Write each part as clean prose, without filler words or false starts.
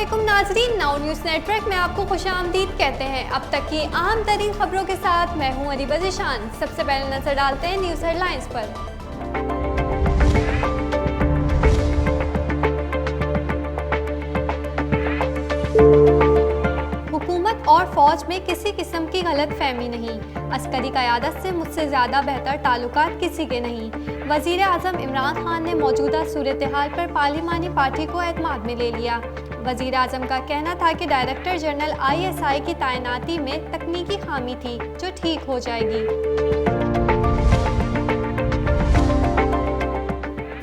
अस्सलामुअलैकुम नाजरीन, now news network में आपको खुशामदीद कहते हैं। अब तक की अहम तरीन खबरों के साथ मैं हूं अरीबा ज़िशान। सबसे पहले नजर डालते हैं न्यूज़ हेडलाइंस पर। हुकूमत और फौज में किसी किस्म की गलत फहमी नहीं, अस्करी क़यादत से मुझसे ज़्यादा बेहतर ताल्लुकात किसी के नहीं। वज़ीर आज़म इमरान खान ने मौजूदा सूरत हाल पर पार्लिमानी पार्टी को एतमाद में ले लिया। वज़ीर आज़म का कहना था कि डायरेक्टर जनरल ISI की तैनाती में तकनीकी खामी थी जो ठीक हो जाएगी।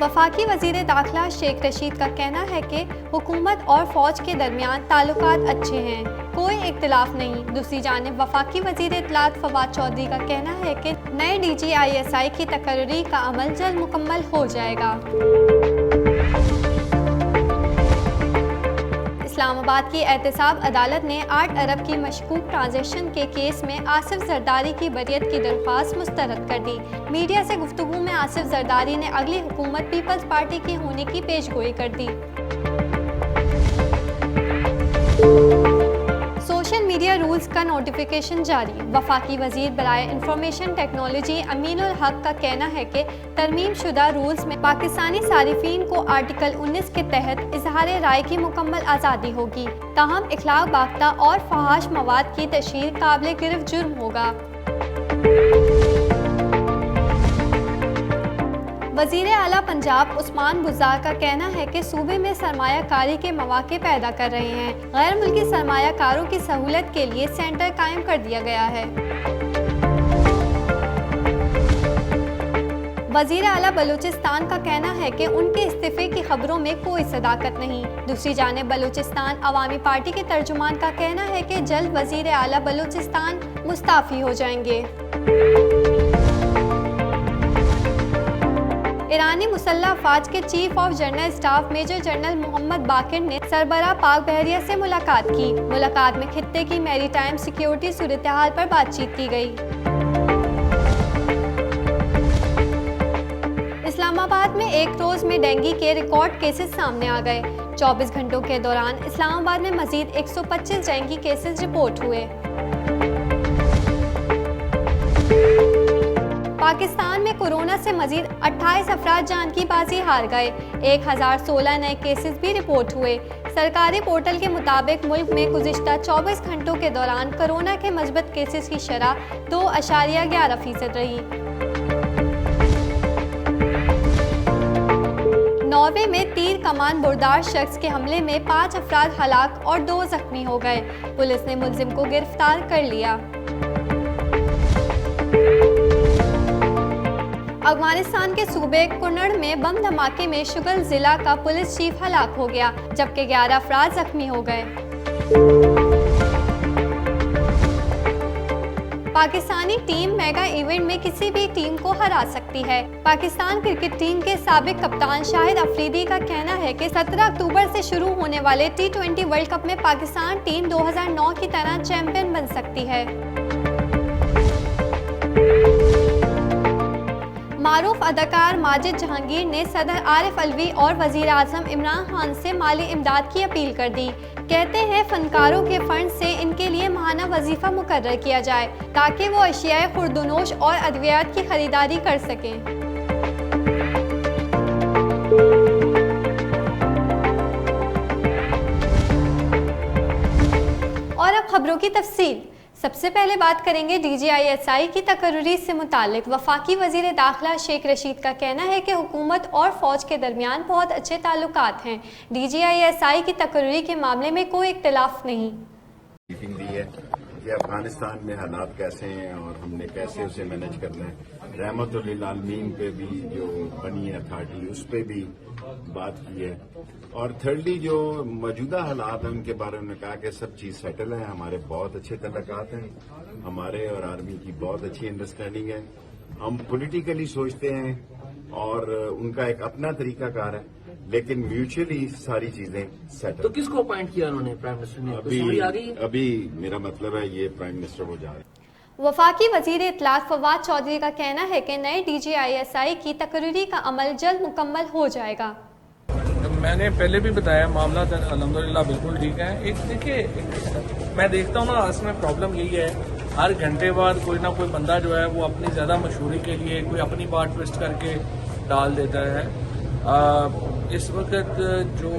वफाकी वज़ीर दाखिला शेख रशीद का कहना है कि हुकूमत और फ़ौज के दरमियान ताल्लुकात अच्छे हैं, कोई इख्तिलाफ नहीं। दूसरी जानिब वफाकी वज़ीर इत्तलात फवाद चौधरी का कहना है कि नए DG ISI की तकर्री का अमल जल्द मुकम्मल हो जाएगा। इस्लामाबाद की एहतसाब अदालत ने 8 अरब की मशकूक ट्रांजैक्शन के केस में आसिफ जरदारी की बरियत की दरख्वास्त मुस्तरद कर दी। मीडिया से गुफ्तगू में आसिफ जरदारी ने अगली हुकूमत पीपल्स पार्टी की होने की पेशगोई कर दी। सोशल मीडिया रूल्स का नोटिफिकेशन जारी। वफाकी वज़ीर बराए इंफॉर्मेशन टेक्नोलॉजी अमीनुल हक का कहना है कि तरमीम शुदा रूल्स में पाकिस्तानी सारिफीन को आर्टिकल 19 के तहत इजहार राय की मुकम्मल आज़ादी होगी, ताहम इखलाक बाख्ता और फहाश मवाद की तशहीर काबिल गिरफ्त जुर्म होगा। वज़ीर आला पंजाब उस्मान बुज़दार का कहना है कि सूबे में सरमायाकारी के मौके पैदा कर रहे हैं। गैर मुल्की सरमायाकारों की सहूलत के लिए सेंटर कायम कर दिया गया है। वज़ीर आला बलूचिस्तान का कहना है कि उनके इस्तीफे की खबरों में कोई सदाकत नहीं। दूसरी जानिब बलूचिस्तान अवामी पार्टी के तर्जुमान का कहना है कि जल्द वज़ीर आला बलूचिस्तान मुस्ताफ़ी हो जाएंगे। ईरानी मुसल्लह अफ़वाज के chief of general staff major general Mohammad Baqir ने सरबराह पाक बहरिया से मुलाकात की। मुलाकात में खित्ते की मैरीटाइम सिक्योरिटी सूरत हाल पर बातचीत की गई। इस्लामाबाद में एक रोज में डेंगू के रिकॉर्ड केसेस सामने आ गए। 24 घंटों के दौरान इस्लामाबाद में मजीद 125 डेंगू केसेस रिपोर्ट हुए। पाकिस्तान में कोरोना से मजीद 28 अफराद जान की बाजी हार गए। 1016 नए केसेस भी रिपोर्ट हुए। सरकारी पोर्टल के मुताबिक मुल्क में गुज़िश्ता 24 घंटों के दौरान कोरोना के मस्बत केसेस की शरह 2.11% रही। नॉर्वे में तीर कमान बुरदार शख्स के हमले में 5 अफराद हलाक और 2 जख्मी हो गए। पुलिस ने मुलजिम को गिरफ्तार कर लिया। अफगानिस्तान के सूबे कुन्नड़ में बम धमाके में शुगल जिला का पुलिस चीफ हलाक हो गया, जबकि 11 अफराद जख्मी हो गए। पाकिस्तानी टीम मेगा इवेंट में किसी भी टीम को हरा सकती है। पाकिस्तान क्रिकेट टीम के साबिक कप्तान शाहिद अफरीदी का कहना है कि 17 अक्टूबर से शुरू होने वाले T20 वर्ल्ड कप में पाकिस्तान टीम 2009 की तरह चैंपियन बन सकती है। मारूफ अदाकार माजिद जहांगीर ने सदर आरिफ अलवी और वज़ीर आज़म इमरान खान से माली इमदाद की अपील कर दी। कहते हैं फनकारों के फंड से इनके लिए माहाना वजीफा मुकर्रर किया जाए ताकि वो अशियाए खुर्दनोश और अद्वियात की खरीदारी कर सकें। और अब खबरों की तफसील। सबसे पहले बात करेंगे DG ISI की तकर्री से मुतालिक। वफाकी वज़ीर दाखिला शेख रशीद का कहना है कि हुकूमत और फ़ौज के दरमियान बहुत अच्छे ताल्लुकात हैं। DG ISI की तकर्री के मामले में कोई इख्तिलाफ नहीं। ब्रीफिंग दी है कि अफगानिस्तान में हालात कैसे हैं और हमने कैसे उसे मैनेज करना है। रहमतुल्लिल आलमीन पे भी जो बनी है अथॉरिटी उस पे भी बात की है। और थर्डली जो मौजूदा हालात हैं उनके बारे में कहा कि सब चीज़ सेटल है, हमारे बहुत अच्छे तल्लुकात हैं, हमारे और आर्मी की बहुत अच्छी अंडरस्टैंडिंग है। हम पॉलिटिकली सोचते हैं और उनका एक अपना तरीकाकार है, लेकिन म्यूचुअली सारी चीजें सेटल। तो किसको अपॉइंट किया उन्होंने प्राइम मिनिस्टर ने? अभी मेरा मतलब है ये प्राइम मिनिस्टर हो जा रहे हैं। वफाकी वज़ीर इत्तलात फवाद चौधरी का कहना है कि नए DG ISI की तकर्री का अमल जल्द मुकम्मल हो जाएगा। میں نے پہلے بھی بتایا معاملہ الحمدللہ بالکل ٹھیک ہے. ایک دیکھیے میں دیکھتا ہوں نا اس میں پرابلم یہی ہے ہر گھنٹے بعد کوئی نہ کوئی بندہ جو ہے وہ اپنی زیادہ مشہوری کے لیے کوئی اپنی بات ٹوسٹ کر کے ڈال دیتا ہے. اس وقت جو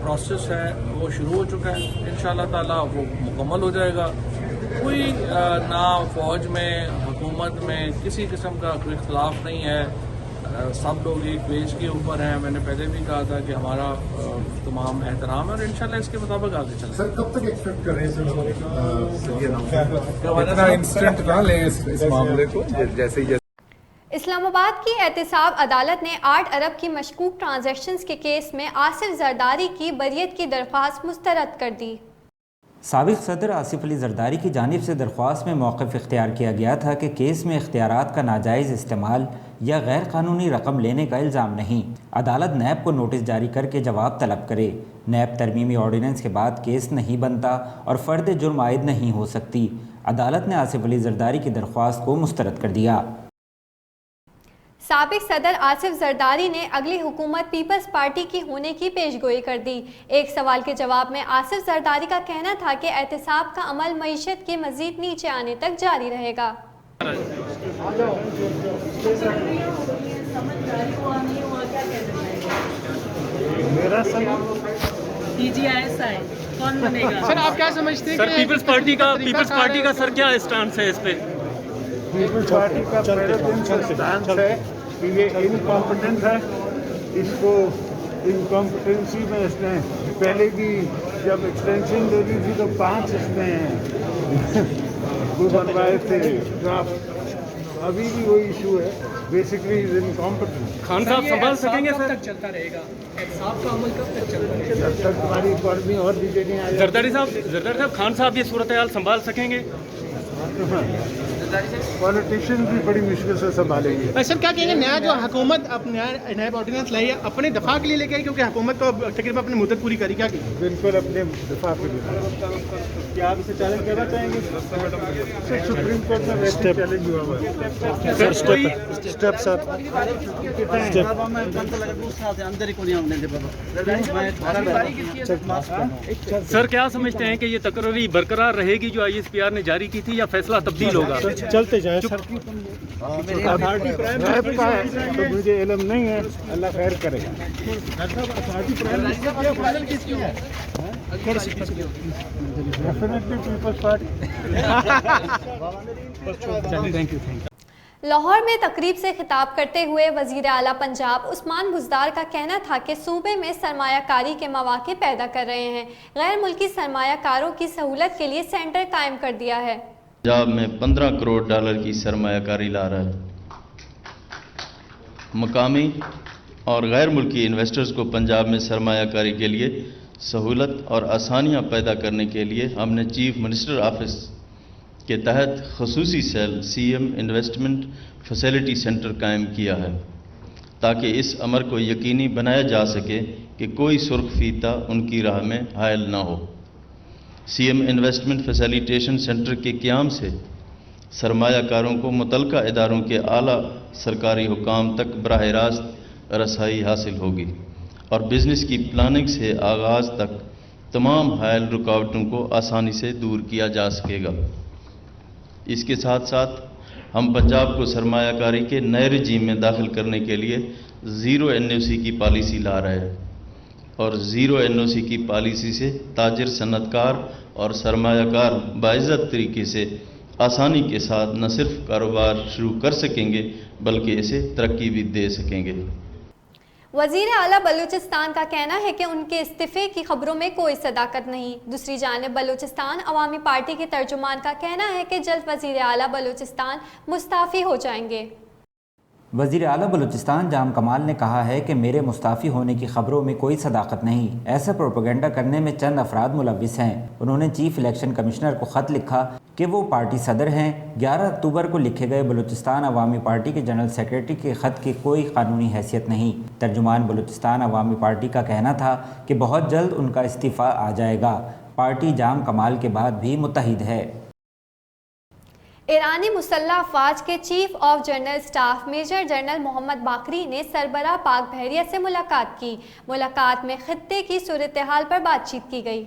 پروسیس ہے وہ شروع ہو چکا ہے, انشاءاللہ تعالی وہ مکمل ہو جائے گا. کوئی نہ فوج میں حکومت میں کسی قسم کا کوئی اختلاف نہیں ہے, سب لوگ ایک پیج کے اوپر ہیں. میں نے پہلے بھی کہا تھا کہ ہمارا تمام احترام ہے اور انشاءاللہ اس کے مطابق آگے چلیں. سر کب تک ایکسپیکٹ کر رہے ہیں اتنا انسٹنٹ نہ لیں اس معاملے کو جیسے اسلام آباد کی احتساب عدالت نے 8 ارب کی مشکوک ٹرانزیکشنز کے کیس میں آصف زرداری کی بریت کی درخواست مسترد کر دی. سابق صدر آصف علی زرداری کی جانب سے درخواست میں موقف اختیار کیا گیا تھا کہ کیس میں اختیارات کا ناجائز استعمال یا غیر قانونی رقم لینے کا الزام نہیں. عدالت نیب کو نوٹس جاری کر کے جواب طلب کرے. نیب ترمیمی آرڈیننس کے بعد کیس نہیں بنتا اور فرد جرم عائد نہیں ہو سکتی. عدالت نے آصف علی زرداری کی درخواست کو مسترد کر دیا. سابق صدر آصف زرداری نے اگلی حکومت پیپلز پارٹی کی ہونے کی پیشگوئی کر دی. ایک سوال کے جواب میں آصف زرداری کا کہنا تھا کہ احتساب کا عمل معیشت کے مزید نیچے آنے تک جاری رہے گا. سر آپ کیا سمجھتے ہیں سر پیپلز پارٹی کا سر کیا اسٹانس ہے اس پہ؟ پیپلز پارٹی کا پہلے دن سے اسٹانس ہے کہ یہ انکمپٹنٹ ہے. اس کو انکمپٹنسی میں اس نے پہلے بھی جب ایکسٹینشن دے دی تھی تو 5 اس نے وہ بنوائے تھے ڈرافٹ. ابھی بھی وہی ایشو ہے, بیسکلی انکمپٹنٹ. خان صاحب سنبھال سکیں گے سر؟ چلتا رہے گا احتساب کا عمل کب تک چلتا رہے گا؟ جب تک ہماری اکانومی اور نیچے نہیں آئی. زرداری صاحب خان صاحب یہ صورتحال سنبھال سکیں گے؟ پالیٹیشین بھی بڑی مشکل سے سنبھالیں گے. سر کیا کہیں گے نیا جو حکومت نیب آرڈیننس لائی ہے اپنے دفاع کے لیے لے کے آئی کیونکہ حکومت تو تقریباً اپنی مدت پوری کری, کیا کی؟ بالکل اپنے دفاع کے لیے. کیا آپ اسے چیلنج کرنا چاہیں گے؟ سپریم کورٹ میں ویسے چیلنج ہوا ہوا ہے. اسٹیپ سر سر کیا سمجھتے ہیں کہ یہ تقرری برقرار رہے گی جو ISPR نے جاری کی تھی یا فیصلہ تبدیل ہوگا؟ چلتے جائیں سر. نیب کا ہے تو مجھے علم نہیں ہے, اللہ خیر کرے. Definitely Peoples party. لاہور میں تقریب سے خطاب کرتے ہوئے وزیر اعلیٰ پنجاب عثمان بزدار کا کہنا تھا کہ صوبے میں سرمایہ کاری کے مواقع پیدا کر رہے ہیں. غیر ملکی سرمایہ کاروں کی سہولت کے لیے سینٹر قائم کر دیا ہے. پنجاب میں 15 کروڑ ڈالر کی سرمایہ کاری لا رہا ہے. مقامی اور غیر ملکی انویسٹرز کو پنجاب میں سرمایہ کاری کے لیے سہولت اور آسانیاں پیدا کرنے کے لیے ہم نے چیف منسٹر آفس کے تحت خصوصی cell CM investment facility centre قائم کیا ہے تاکہ اس امر کو یقینی بنایا جا سکے کہ کوئی سرخ فیتہ ان کی راہ میں حائل نہ ہو. CM انویسٹمنٹ فیسیلیٹیشن سینٹر کے قیام سے سرمایہ کاروں کو متعلقہ اداروں کے اعلیٰ سرکاری حکام تک براہ راست رسائی حاصل ہوگی اور بزنس کی پلاننگ سے آغاز تک تمام حائل رکاوٹوں کو آسانی سے دور کیا جا سکے گا. اس کے ساتھ ساتھ ہم پنجاب کو سرمایہ کاری کے نئے رجیم میں داخل کرنے کے لیے 0 NOC کی پالیسی لا رہے ہیں اور 0 NOC کی پالیسی سے تاجر صنعت کار اور سرمایہ کار باعزت طریقے سے آسانی کے ساتھ نہ صرف کاروبار شروع کر سکیں گے بلکہ اسے ترقی بھی دے سکیں گے. وزیر اعلیٰ بلوچستان کا کہنا ہے کہ ان کے استعفے کی خبروں میں کوئی صداقت نہیں. دوسری جانب بلوچستان عوامی پارٹی کے ترجمان کا کہنا ہے کہ جلد وزیر اعلیٰ بلوچستان مستعفی ہو جائیں گے. وزیر اعلیٰ بلوچستان جام کمال نے کہا ہے کہ میرے مستعفی ہونے کی خبروں میں کوئی صداقت نہیں. ایسا پروپیگنڈا کرنے میں چند افراد ملوث ہیں. انہوں نے چیف الیکشن کمشنر کو خط لکھا کہ وہ پارٹی صدر ہیں. 11 اکتوبر کو لکھے گئے بلوچستان عوامی پارٹی کے جنرل سیکریٹری کے خط کی کوئی قانونی حیثیت نہیں. ترجمان بلوچستان عوامی پارٹی کا کہنا تھا کہ بہت جلد ان کا استعفیٰ آ جائے گا. پارٹی جام کمال کے بعد بھی متحد ہے. ईरानी मुसल्लह अफवाज के chief of general staff major general Mohammad Bagheri ने सरबराह पाक बहरिया से मुलाकात की। मुलाकात में खित्ते की सूरत हाल पर बातचीत की गई।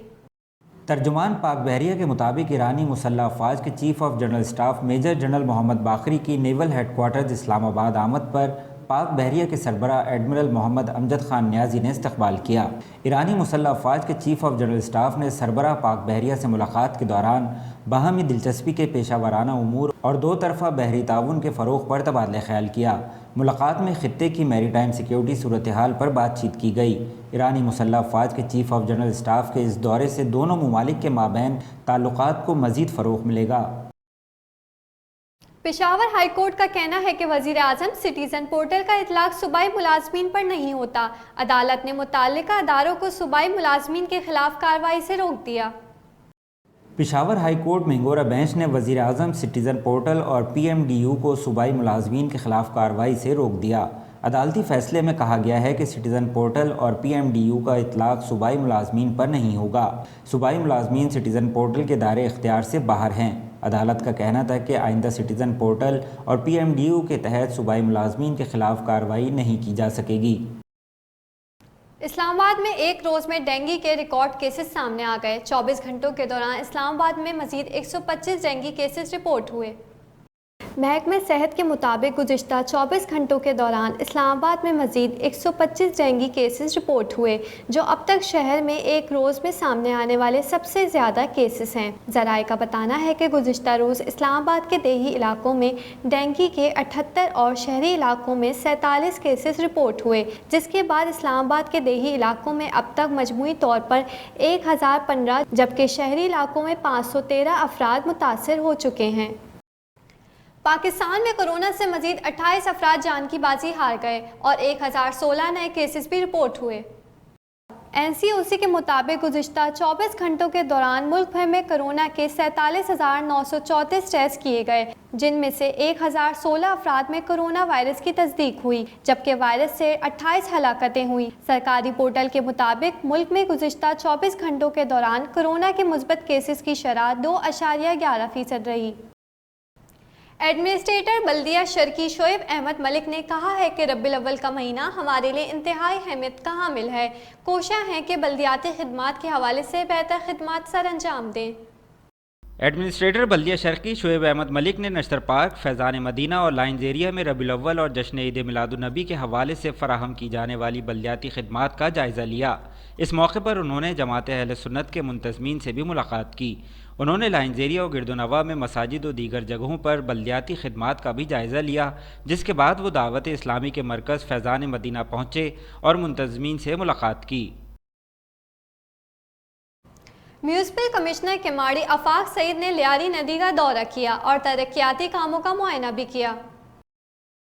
तर्जुमान पाक बहरिया के मुताबिक ईरानी मुसल्लह अफवाज के chief of general staff major general Mohammad Bagheri की नेवल हेडक्वार्टर्स इस्लामाबाद आमद पर पाक बहरिया के सरबराह एडमिरल मोहम्मद अमजद खान न्याजी ने इस्तकबाल किया। ईरानी मुसल्लह अफवाज के चीफ ऑफ जनरल स्टाफ ने सरबराह पाक बहरिया से मुलाकात के दौरान बाहमी दिलचस्पी के पेशा वाराना उमूर और दो तरफ़ा बहरी ताउन के फ़रोग़ पर तबादला ख्याल किया। मुलाकात में खित्ते की मैरीटाइम सिक्योरिटी सूरत हाल पर बातचीत की गई। ईरानी मुसल्लह अफवाज के चीफ ऑफ जनरल स्टाफ के इस दौरे से दोनों ममालिक के माबैन ताल्लुकात को मज़ीद फ़रोग़ मिलेगा। पेशावर हाई कोर्ट का कहना है कि वज़ीर आज़म सिटीज़न पोर्टल का इतलाक़ सूबाई मुलाज़मीन पर नहीं होता। अदालत ने मुताल्लिका अदारों को सूबाई मुलाज़मीन के खिलाफ कार्रवाई से रोक दिया। पेशावर हाई कोर्ट मेंगोरा बेंच ने वज़ीर आज़म सिटीज़न पोर्टल और PMDU को सूबाई मुलाज़मीन के खिलाफ कार्रवाई से रोक दिया। अदालती फ़ैसले में कहा गया है कि सिटीज़न पोर्टल और PMDU का इतलाक़ सूबाई मुलाज़मीन पर नहीं होगा। सूबाई मुलाज़मीन सिटीज़न पोर्टल के दायरे इख्तियार से बाहर हैं। अदालत का कहना था कि आइंदा सिटीज़न पोर्टल और PMDU के तहत सूबाई मुलाज़मीन के खिलाफ कार्रवाई नहीं की जा सकेगी। इस्लामाबाद में एक रोज़ में डेंगू के रिकॉर्ड केसेस सामने आ गए। 24 घंटों के दौरान इस्लामाबाद में मज़ीद 125 डेंगू केसेस रिपोर्ट हुए। महकमे सेहत के मुताबिक गुज़िश्ता 24 घंटों के दौरान इस्लामाबाद में मज़ीद 125 डेंगू केसेस रिपोर्ट हुए, जो अब तक शहर में एक रोज़ में सामने आने वाले सबसे ज़्यादा केसेस हैं। ज़राए का बताना है कि गुज़िश्ता रोज़ इस्लामाबाद के देही इलाकों में डेंगू के 78 और शहरी इलाकों में 47 केसेस रिपोर्ट हुए, जिसके बाद इस्लामाबाद के देही इलाकों में अब तक मजमूई तौर पर 1015 जबकि शहरी इलाकों में 513 अफराद मुतासर हो चुके हैं। पाकिस्तान में कोरोना से मजीद 28 अफराद जान की बाजी हार गए और 1016 नए केसेस भी रिपोर्ट हुए। NCOC के मुताबिक गुज़िश्ता 24 घंटों के दौरान मुल्क भर में कोरोना के 47,934 टेस्ट किए गए, जिनमें से 1016 अफराद में कोरोना वायरस की तस्दीक हुई, जबकि वायरस से 28 हलाकतें हुई। सरकारी पोर्टल के मुताबिक मुल्क में गुज़िश्ता 24 घंटों के दौरान कोरोना के मुस्बत केसेस की शरह 2.11% रही। एडमिनिस्ट्रेटर बल्दिया शर्की शोएब अहमद मलिक ने कहा है कि रब्बिल अव्वल का महीना हमारे लिए इंतहाई अहमियत का हामिल है। कोशिश है कि बल्दियाती खिदमात के हवाले से बेहतर खिदमात सर अंजाम दें। एडमिनिस्ट्रेटर बल्दिया शर्की शोएब अहमद मलिक ने नश्तर पार्क, फैज़ान मदीना और लाइन्स एरिया में रबीउल अव्वल और जश्न ईद मिलादुन्नबी के हवाले से फ़राहम की जाने वाली बल्दियाती खिदमात का जायज़ा लिया। इस मौके पर उन्होंने जमात अहले सुन्नत के मुंतज़मीन से भी मुलाकात की। उन्होंने लाइन्स एरिया और गिरदोनवा में मसाजिद और दीगर जगहों पर बल्दियाती खिदमात का भी जायज़ा लिया, जिसके बाद वो दावत इस्लामी के मरकज़ फैज़ान मदीना पहुँचे और मुंतज़मीन से मुलाकात की। म्यूनिसिपल कमिश्नर केमाड़ी आफाक सईद ने लियारी नदी का दौरा किया और तरक्याती कामों का मुआयना भी किया।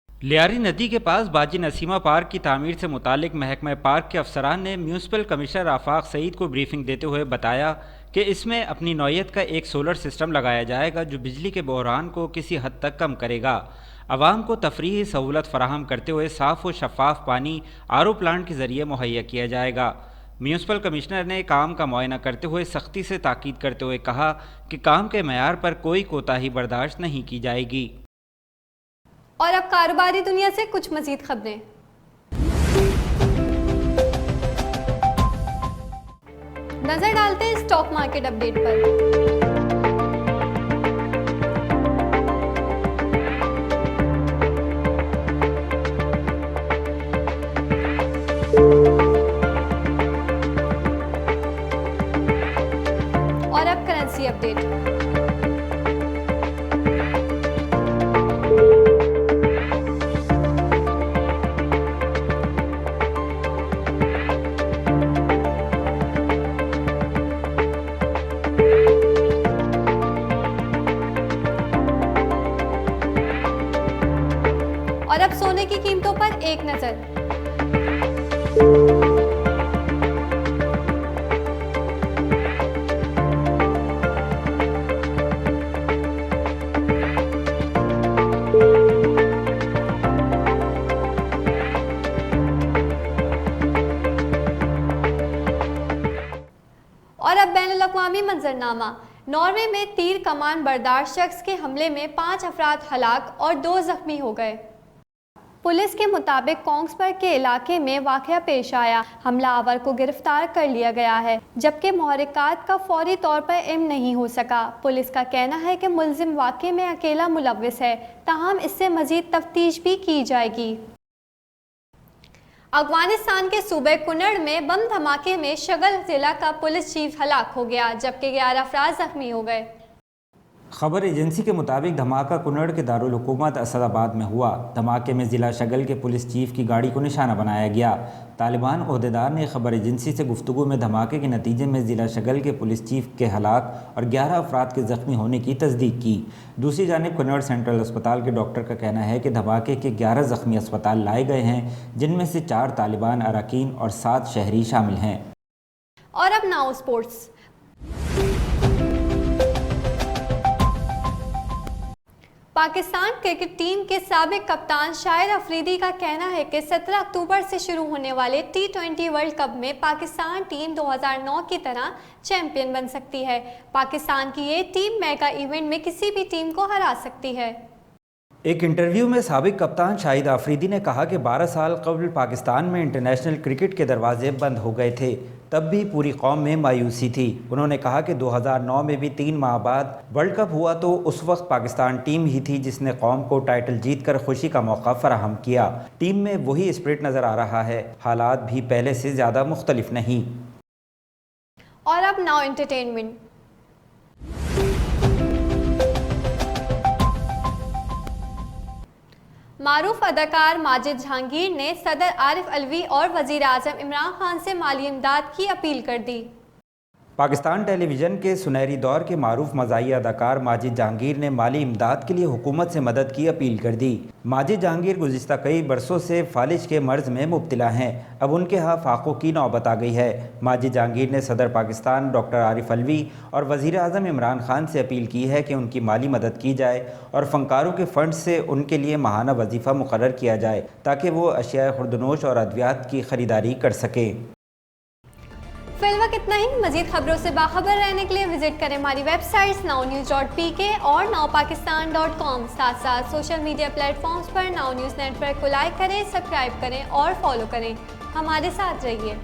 लियारी नदी के पास बाजी नसीमा पार्क की तामीर से मुतालिक महकमा पार्क के अफसरान ने म्यूनिसिपल कमिश्नर आफाक सईद को ब्रीफिंग देते हुए बताया कि इसमें अपनी नौयत का एक सोलर सिस्टम लगाया जाएगा जो बिजली के बहरान को किसी हद तक कम करेगा। आवाम को तफरीही सहूलत फराहम करते हुए साफ़ व शफाफ पानी RO प्लांट के ज़रिए मुहैया किया जाएगा। म्यूनिसिपल कमिश्नर ने काम का मुआयना करते हुए सख्ती से ताकीद करते हुए कहा कि काम के मयार पर कोई कोताही बर्दाश्त नहीं की जाएगी। और अब कारोबारी दुनिया से कुछ मज़ीद खबरें। नजर डालते हैं स्टॉक मार्केट अपडेट पर। और अब करेंसी अपडेट। और अब सोने की कीमतों पर एक नजर। और अब बैनुल अक़वामी मंजरनामा। ناروے میں تیر کمان بردار شخص کے حملے میں 5 افراد ہلاک اور 2 زخمی ہو گئے۔ پولیس کے مطابق کونگسبرگ کے علاقے میں واقعہ پیش آیا۔ حملہ آور کو گرفتار کر لیا گیا ہے، جبکہ محرکات کا فوری طور پر علم نہیں ہو سکا۔ پولیس کا کہنا ہے کہ ملزم واقعے میں اکیلا ملوث ہے، تاہم اس سے مزید تفتیش بھی کی جائے گی۔ افغانستان کے صوبے کنڑ میں بم دھماکے میں شغل ضلع کا پولیس چیف ہلاک ہو گیا، جبکہ 11 افراد زخمی ہو گئے۔ خبر ایجنسی کے مطابق دھماکہ کنڑ کے دارالحکومت اسد آباد میں ہوا۔ دھماکے میں ضلع شگل کے پولیس چیف کی گاڑی کو نشانہ بنایا گیا۔ طالبان عہدیدار نے خبر ایجنسی سے گفتگو میں دھماکے کے نتیجے میں ضلع شگل کے پولیس چیف کے ہلاک اور 11 افراد کے زخمی ہونے کی تصدیق کی۔ دوسری جانب کنڑ سینٹرل اسپتال کے ڈاکٹر کا کہنا ہے کہ دھماکے کے 11 زخمی اسپتال لائے گئے ہیں، جن میں سے 4 طالبان اراکین اور 7 شہری شامل ہیں۔ اور اب now sports. Pakistan cricket team کے سابق کپتان شاہد افریدی کا کہنا ہے کہ 17 اکتوبر سے شروع ہونے والے T20 ورلڈ کپ میں پاکستان ٹیم 2009 کی طرح چیمپئن بن سکتی ہے۔ پاکستان کی یہ ٹیم میگا ایونٹ میں کسی بھی ٹیم کو ہرا سکتی ہے۔ ایک انٹرویو میں سابق کپتان شاہد افریدی نے کہا کہ 12 سال قبل پاکستان میں انٹرنیشنل کرکٹ کے دروازے بند ہو گئے تھے، تب بھی پوری قوم میں مایوسی تھی۔ انہوں نے کہا کہ 2009 میں بھی 3 ماہ بعد ورلڈ کپ ہوا تو اس وقت پاکستان ٹیم ہی تھی جس نے قوم کو ٹائٹل جیت کر خوشی کا موقع فراہم کیا۔ ٹیم میں وہی اسپرٹ نظر آ رہا ہے، حالات بھی پہلے سے زیادہ مختلف نہیں۔ اور اب ناؤ انٹرٹینمنٹ۔ معروف اداکار ماجد جہانگیر نے صدر عارف علوی اور وزیر اعظم عمران خان سے مالی امداد کی اپیل کر دی۔ پاکستان ٹیلی ویژن کے سنہری دور کے معروف مزاحیہ اداکار ماجد جہانگیر نے مالی امداد کے لیے حکومت سے مدد کی اپیل کر دی۔ ماجد جہانگیر گزشتہ کئی برسوں سے فالج کے مرض میں مبتلا ہیں، اب ان کے ہاں فاقوں کی نوبت آ گئی ہے۔ ماجد جہانگیر نے صدر پاکستان ڈاکٹر عارف علوی اور وزیر اعظم عمران خان سے اپیل کی ہے کہ ان کی مالی مدد کی جائے اور فنکاروں کے فنڈ سے ان کے لیے ماہانہ وظیفہ مقرر کیا جائے تاکہ وہ اشیاء خوردنوش اور ادویات کی خریداری کر سکیں۔ فی الوقت اتنا ہی۔ مزید خبروں سے باخبر رہنے کے لیے وزٹ کریں ہماری ویب سائٹس nownews.pk اور nowpakistan.com۔ ساتھ ساتھ سوشل میڈیا پلیٹ فارمز پر ناؤ نیوز نیٹ ورک کو لائک کریں، سبسکرائب کریں اور فالو کریں۔ ہمارے ساتھ رہیے۔